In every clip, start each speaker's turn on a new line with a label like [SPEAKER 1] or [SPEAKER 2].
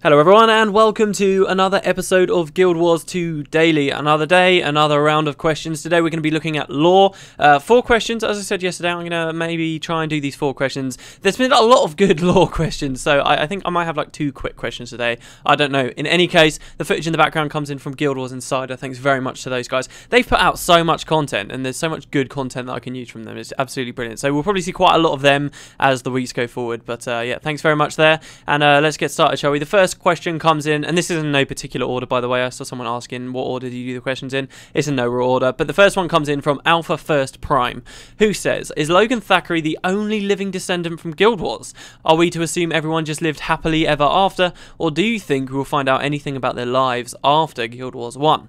[SPEAKER 1] Hello everyone and welcome to another episode of Guild Wars 2 Daily. Another day, another round of questions. Today we're going to be looking at lore. 4 questions, as I said yesterday. I'm going to maybe try and do these 4 questions. There's been a lot of good lore questions, so I think I might have like 2 quick questions today. I don't know. In any case, the footage in the background comes in from Guild Wars Insider. Thanks very much to those guys. They've put out so much content and there's so much good content that I can use from them. It's absolutely brilliant. So we'll probably see quite a lot of them as the weeks go forward. But yeah, thanks very much there. And let's get started, shall we? The first question comes in, and this is in no particular order, by the way. I saw someone asking what order do you do the questions in. It's in no order, but the first one comes in from Alpha First Prime, who says, is Logan Thackeray the only living descendant from Guild Wars? Are we to assume everyone just lived happily ever after, or do you think we will find out anything about their lives after Guild Wars 1?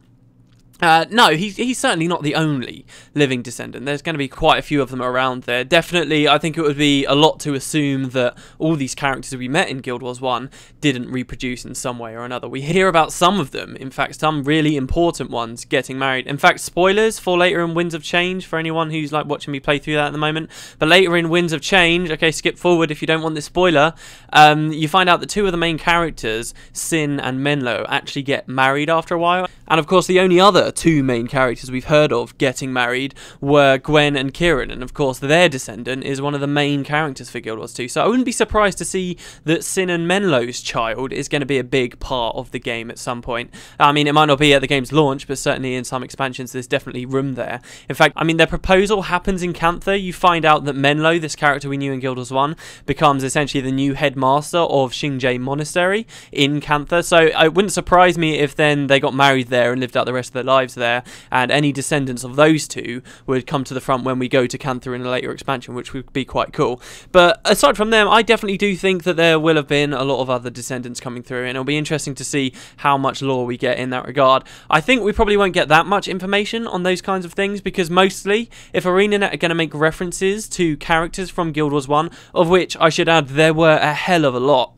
[SPEAKER 1] No, he's certainly not the only living descendant. There's going to be quite a few of them around there. Definitely, I think it would be a lot to assume that all these characters we met in Guild Wars 1 didn't reproduce in some way or another. We hear about some of them, in fact, some really important ones getting married. In fact, spoilers for later in Winds of Change, for anyone who's like watching me play through that at the moment. But later in Winds of Change, okay, skip forward if you don't want this spoiler, you find out that 2 of the main characters, Sin and Menlo, actually get married after a while. And of course, the only other 2 main characters we've heard of getting married were Gwen and Kieran, and of course their descendant is one of the main characters for Guild Wars 2, so I wouldn't be surprised to see that Sin and Menlo's child is going to be a big part of the game at some point. I mean, it might not be at the game's launch, but certainly in some expansions there's definitely room there. In fact, I mean, their proposal happens in Cantha. You find out that Menlo, this character we knew in Guild Wars 1, becomes essentially the new headmaster of Xingje Monastery in Cantha, so it wouldn't surprise me if then they got married there and lived out the rest of their lives there, and any descendants of those 2 would come to the front when we go to Cantha in a later expansion, which would be quite cool. But aside from them, I definitely do think that there will have been a lot of other descendants coming through, and it'll be interesting to see how much lore we get in that regard. I think we probably won't get that much information on those kinds of things, because mostly, if ArenaNet are going to make references to characters from Guild Wars 1, of which I should add there were a hell of a lot,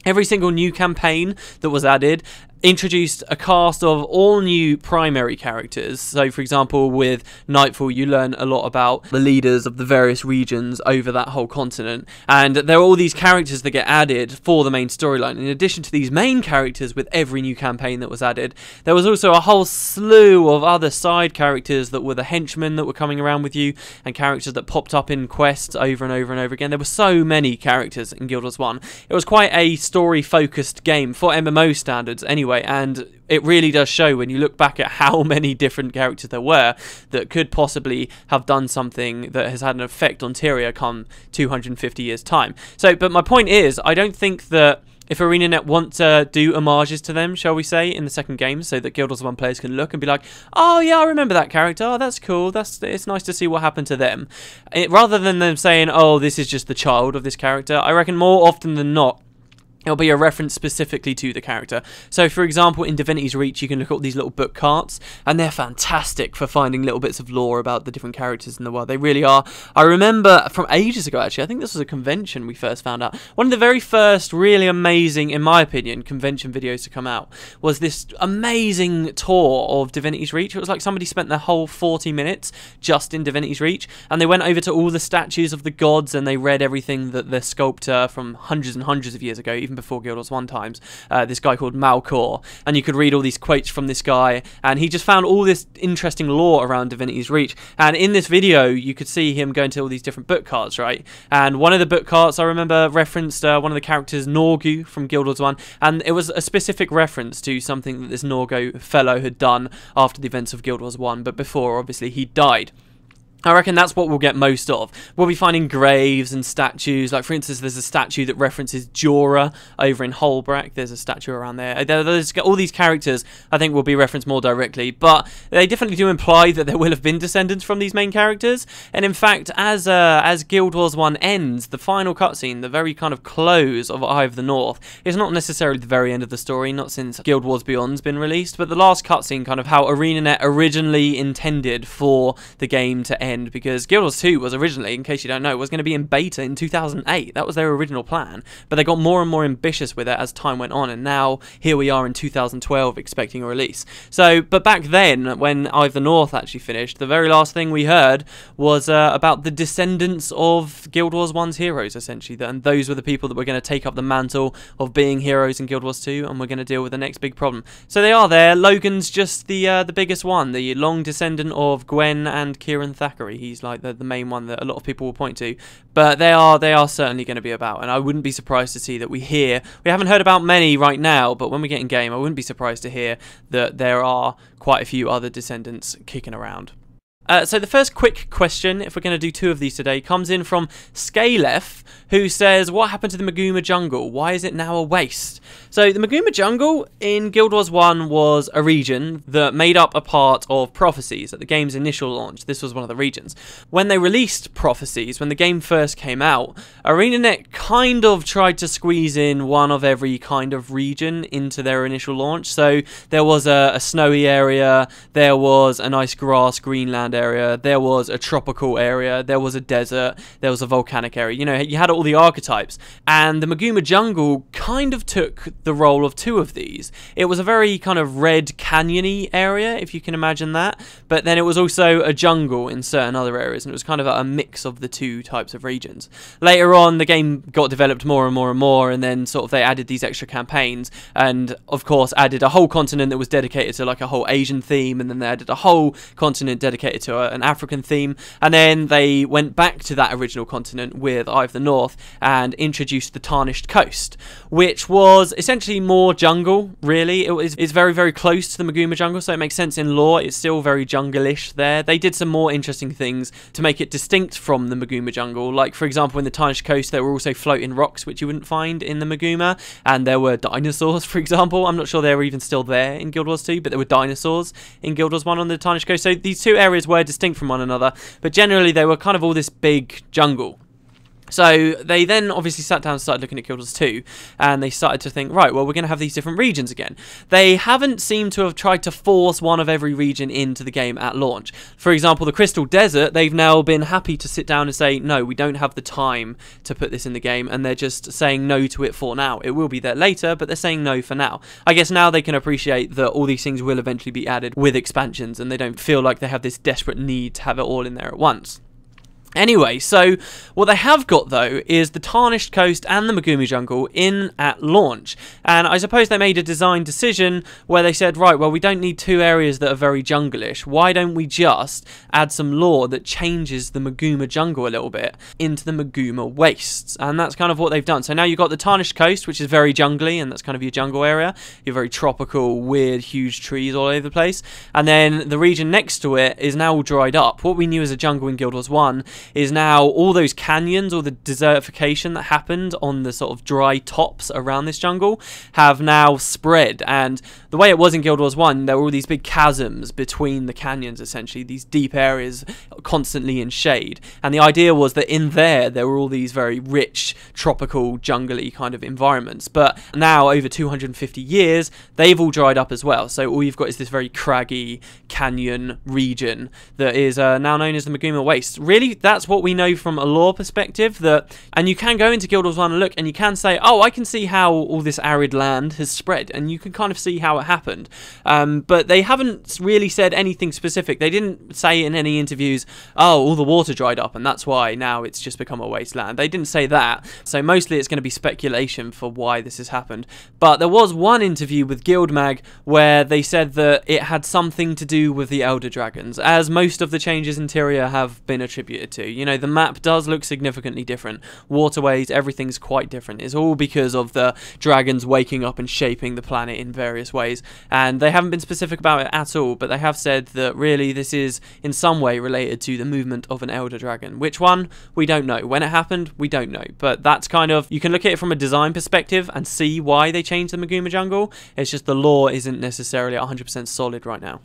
[SPEAKER 1] every single new campaign that was added introduced a cast of all new primary characters. So for example, with Nightfall you learn a lot about the leaders of the various regions over that whole continent, and there are all these characters that get added for the main storyline. In addition to these main characters with every new campaign that was added, there was also a whole slew of other side characters that were the henchmen that were coming around with you, and characters that popped up in quests over and over and over again. There were so many characters in Guild Wars 1. It was quite a story focused game for MMO standards anyway, and it really does show when you look back at how many different characters there were that could possibly have done something that has had an effect on Tyria come 250 years time. So, but my point is, I don't think that if ArenaNet want to do homages to them, shall we say, in the second game, so that Guild Wars 1 players can look and be like, oh yeah, I remember that character, oh that's cool, it's nice to see what happened to them. Rather than them saying, oh, this is just the child of this character, I reckon more often than not, it'll be a reference specifically to the character. So, for example, in Divinity's Reach, you can look at all these little book carts, and they're fantastic for finding little bits of lore about the different characters in the world. They really are. I remember from ages ago, actually, I think this was a convention we first found out. One of the very first really amazing, in my opinion, convention videos to come out was this amazing tour of Divinity's Reach. It was like somebody spent their whole 40 minutes just in Divinity's Reach, and they went over to all the statues of the gods, and they read everything that the sculptor from hundreds and hundreds of years ago, even before Guild Wars 1 times, this guy called Malcor, and you could read all these quotes from this guy, and he just found all this interesting lore around Divinity's Reach. And in this video you could see him going to all these different book carts, right? And one of the book carts I remember referenced one of the characters, Norgu, from Guild Wars 1, and it was a specific reference to something that this Norgu fellow had done after the events of Guild Wars 1, but before obviously he died. I reckon that's what we'll get most of. We'll be finding graves and statues. Like, for instance, there's a statue that references Jorah over in Holbrack. There's a statue around there. There's all these characters, I think, will be referenced more directly. But they definitely do imply that there will have been descendants from these main characters. And in fact, as Guild Wars 1 ends, the final cutscene, the very kind of close of Eye of the North, is not necessarily the very end of the story, not since Guild Wars Beyond's been released, but the last cutscene, kind of how ArenaNet originally intended for the game to end end, because Guild Wars 2 was originally, in case you don't know, was going to be in beta in 2008. That was their original plan, but they got more and more ambitious with it as time went on, and now here we are in 2012 expecting a release. So, but back then, when Eye of the North actually finished, the very last thing we heard was about the descendants of Guild Wars 1's heroes, essentially, and those were the people that were going to take up the mantle of being heroes in Guild Wars 2, and we're going to deal with the next big problem. So they are there. Logan's just the biggest one, the long descendant of Gwen and Kieran Thackeray. He's like the main one that a lot of people will point to, but they are certainly going to be about, and I wouldn't be surprised to see that we haven't heard about many right now, but when we get in game, I wouldn't be surprised to hear that there are quite a few other descendants kicking around. So the first quick question, if we're going to do 2 of these today, comes in from Scalef, who says, what happened to the Megumi Jungle? Why is it now a waste? So the Megumi Jungle in Guild Wars 1 was a region that made up a part of Prophecies at the game's initial launch. This was one of the regions. When they released Prophecies, when the game first came out, ArenaNet kind of tried to squeeze in one of every kind of region into their initial launch. So there was a snowy area, there was a nice grass greenland area, there was a tropical area, there was a desert, there was a volcanic area. You know, you had all the archetypes, and the Megumi Jungle kind of took the role of 2 of these. It was a very kind of red canyony area, if you can imagine that, but then it was also a jungle in certain other areas, and it was kind of a mix of the 2 types of regions. Later on, the game got developed more and more and more, and then sort of they added these extra campaigns, and of course added a whole continent that was dedicated to like a whole Asian theme, and then they added a whole continent dedicated to an African theme, and then they went back to that original continent with Eye of the North and introduced the Tarnished Coast, which was essentially more jungle, really. It's very, very close to the Megumi Jungle, so it makes sense in lore. It's still very jungle-ish there. They did some more interesting things to make it distinct from the Megumi Jungle, like, for example, in the Tarnished Coast, there were also floating rocks, which you wouldn't find in the Meguma, and there were dinosaurs, for example. I'm not sure they were even still there in Guild Wars 2, but there were dinosaurs in Guild Wars 1 on the Tarnished Coast, so these 2 areas were distinct from one another, but generally they were kind of all this big jungle. So they then obviously sat down and started looking at Guild Wars 2, and they started to think, right, well, we're going to have these different regions again. They haven't seemed to have tried to force one of every region into the game at launch. For example, the Crystal Desert, they've now been happy to sit down and say, no, we don't have the time to put this in the game, and they're just saying no to it for now. It will be there later, but they're saying no for now. I guess now they can appreciate that all these things will eventually be added with expansions, and they don't feel like they have this desperate need to have it all in there at once. Anyway, so what they have got, though, is the Tarnished Coast and the Megumi Jungle in at launch. And I suppose they made a design decision where they said, right, well, we don't need 2 areas that are very jungle-ish. Why don't we just add some lore that changes the Megumi Jungle a little bit into the Megumi Wastes? And that's kind of what they've done. So now you've got the Tarnished Coast, which is very jungly, and that's kind of your jungle area. Your very tropical, weird, huge trees all over the place. And then the region next to it is now all dried up. What we knew as a jungle in Guild Wars 1 is now all those canyons, all the desertification that happened on the sort of dry tops around this jungle have now spread. And the way it was in Guild Wars 1, there were all these big chasms between the canyons, essentially, these deep areas constantly in shade. And the idea was that in there were all these very rich, tropical, jungly kind of environments. But now, over 250 years, they've all dried up as well. So all you've got is this very craggy canyon region that is now known as the Megumi Wastes. Really, that's what we know from a lore perspective. And you can go into Guild Wars 1 and look, and you can say, oh, I can see how all this arid land has spread, and you can kind of see how it happened. But they haven't really said anything specific. They didn't say in any interviews, oh, all the water dried up, and that's why now it's just become a wasteland. They didn't say that. So mostly it's going to be speculation for why this has happened. But there was one interview with Guildmag where they said that it had something to do with the Elder Dragons, as most of the changes in Tyria have been attributed to. You know, the map does look significantly different. Waterways, everything's quite different. It's all because of the dragons waking up and shaping the planet in various ways. And they haven't been specific about it at all, but they have said that really this is in some way related to the movement of an Elder Dragon. Which one? We don't know. When it happened? We don't know. But that's kind of, you can look at it from a design perspective and see why they changed the Megumi Jungle. It's just the lore isn't necessarily 100% solid right now.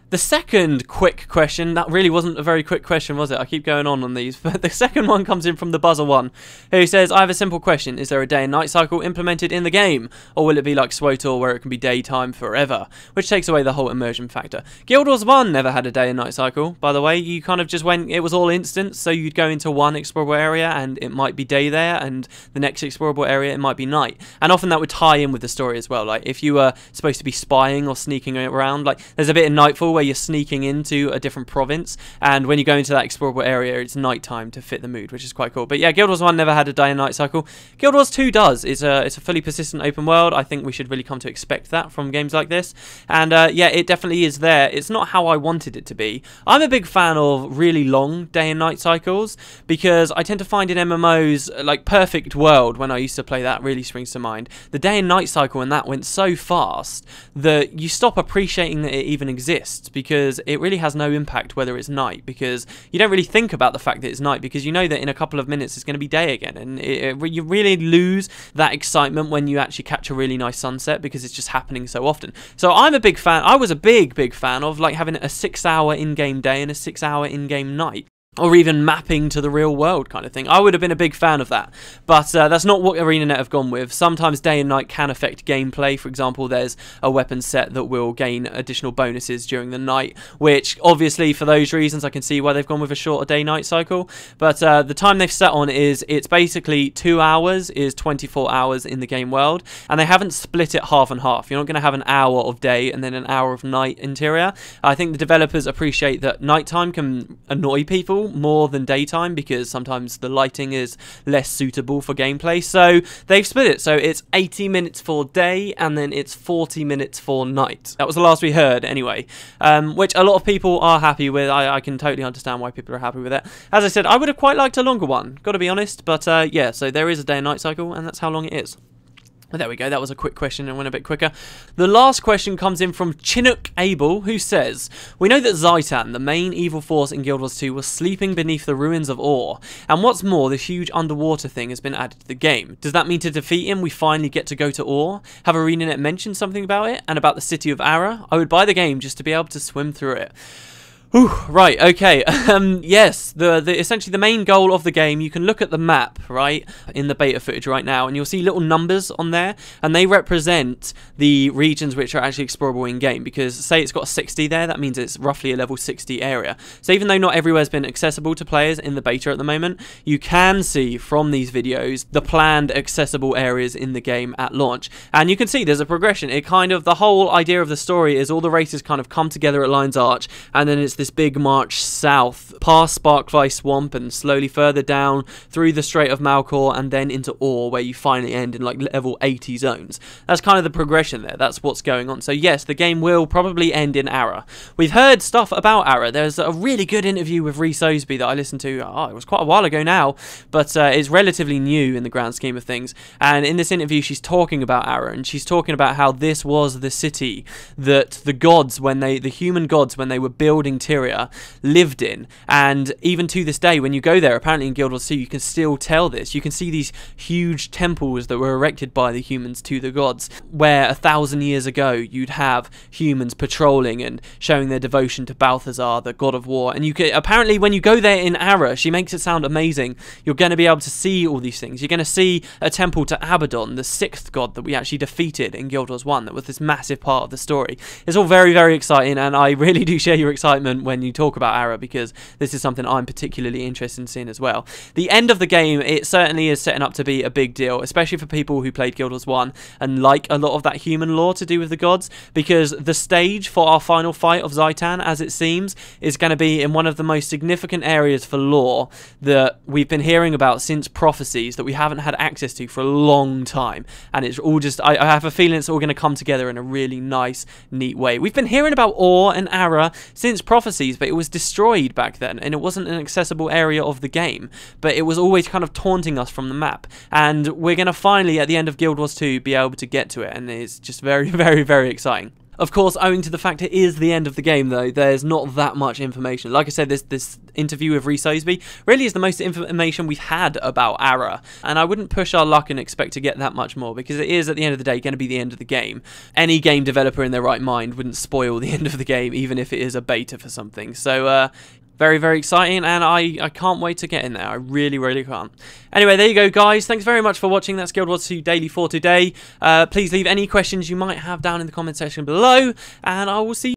[SPEAKER 1] The second quick question, that really wasn't a very quick question, was it? I keep going on these, but the second one comes in from the Buzzer One, who says, I have a simple question. Is there a day and night cycle implemented in the game? Or will it be like SWTOR where it can be daytime forever? Which takes away the whole immersion factor. Guild Wars 1 never had a day and night cycle, by the way. You kind of just went, it was all instant, so you'd go into one explorable area and it might be day there, and the next explorable area it might be night. And often that would tie in with the story as well. Like if you were supposed to be spying or sneaking around, like there's a bit in Nightfall where you're sneaking into a different province, and when you go into that explorable area it's nighttime to fit the mood, which is quite cool. But yeah, Guild Wars 1 never had a day and night cycle. Guild Wars 2 does. It's a fully persistent open world. I think we should really come to expect that from games like this, and yeah, it definitely is there. It's not how I wanted it to be. I'm a big fan of really long day and night cycles because I tend to find in MMOs, like Perfect World when I used to play, that really springs to mind. The day and night cycle in that went so fast that you stop appreciating that it even exists, because it really has no impact whether it's night, because you don't really think about the fact that it's night, because you know that in a couple of minutes it's going to be day again, and you really lose that excitement when you actually catch a really nice sunset, because it's just happening so often. So I'm a big fan. I was a big fan of like having a 6-hour in-game day and a 6-hour in-game night, or even mapping to the real world kind of thing. I would have been a big fan of that, but that's not what ArenaNet have gone with. Sometimes day and night can affect gameplay. For example, there's a weapon set that will gain additional bonuses during the night, which obviously for those reasons I can see why they've gone with a shorter day-night cycle. But the time they've set on is, it's basically 2 hours is 24 hours in the game world, and they haven't split it half and half. You're not going to have an hour of day and then an hour of night interior. I think the developers appreciate that nighttime can annoy people more than daytime, because sometimes the lighting is less suitable for gameplay, so they've split it. So it's 80 minutes for day and then it's 40 minutes for night. That was the last we heard anyway, which a lot of people are happy with. I can totally understand why people are happy with it. As I said, I would have quite liked a longer one, gotta be honest, but yeah, so there is a day and night cycle, and that's how long it is. Well, there we go, that was a quick question and went a bit quicker. The last question comes in from Chinook Abel, who says, we know that Zhaitan, the main evil force in Guild Wars 2, was sleeping beneath the ruins of Arah, and what's more, the huge underwater thing has been added to the game. Does that mean to defeat him we finally get to go to Arah? Have ArenaNet mentioned something about it, and about the city of Arah? I would buy the game just to be able to swim through it. Ooh, right, okay, yes, essentially the main goal of the game, you can look at the map, right, in the beta footage right now, and you'll see little numbers on there, and they represent the regions which are actually explorable in-game, because say it's got a 60 there, that means it's roughly a level 60 area. So even though not everywhere's been accessible to players in the beta at the moment, you can see from these videos the planned accessible areas in the game at launch, and you can see there's a progression. It kind of, the whole idea of the story is all the races kind of come together at Lion's Arch, and then it's this big march south past Sparkfly Swamp and slowly further down through the Strait of Malcor and then into Arah, where you finally end in like level 80 zones. That's kind of the progression there. That's what's going on. So yes, the game will probably end in Arah. We've heard stuff about Arah. There's a really good interview with Rhys Osby that I listened to. It was quite a while ago now, but it's relatively new in the grand scheme of things. And in this interview, she's talking about Arah, and she's talking about how this was the city that the gods, the human gods, when they were building Tyria, lived in. And even to this day, when you go there, apparently in Guild Wars 2, you can still tell this. You can see these huge temples that were erected by the humans to the gods, where 1,000 years ago you'd have humans patrolling and showing their devotion to Balthazar, the god of war. And you can, apparently when you go there in Arah, she makes it sound amazing, you're going to be able to see all these things. You're going to see a temple to Abaddon, the 6th god that we actually defeated in Guild Wars 1, that was this massive part of the story. It's all very, very exciting, and I really do share your excitement when you talk about Arah, because this is something I'm particularly interested in seeing as well. The end of the game, it certainly is setting up to be a big deal, especially for people who played Guild Wars 1 and like a lot of that human lore to do with the gods, because the stage for our final fight of Zhaitan, as it seems, is going to be in one of the most significant areas for lore that we've been hearing about since Prophecies, that we haven't had access to for a long time, and it's all just, I have a feeling it's all going to come together in a really nice, neat way. We've been hearing about Arah and Arah since Prophecies, but it was destroyed back then, and it wasn't an accessible area of the game, but it was always kind of taunting us from the map, and we're going to finally, at the end of Guild Wars 2, be able to get to it, and it's just very, very, very exciting. Of course, owing to the fact it is the end of the game, though, there's not that much information. Like I said, this interview with Rhys Osby really is the most information we've had about Arah, and I wouldn't push our luck and expect to get that much more, because it is, at the end of the day, going to be the end of the game. Any game developer in their right mind wouldn't spoil the end of the game, even if it is a beta for something. So, very, very exciting, and I can't wait to get in there. I really, really can't. Anyway, there you go, guys. Thanks very much for watching. That's Guild Wars 2 Daily for today. Please leave any questions you might have down in the comment section below, and I will see you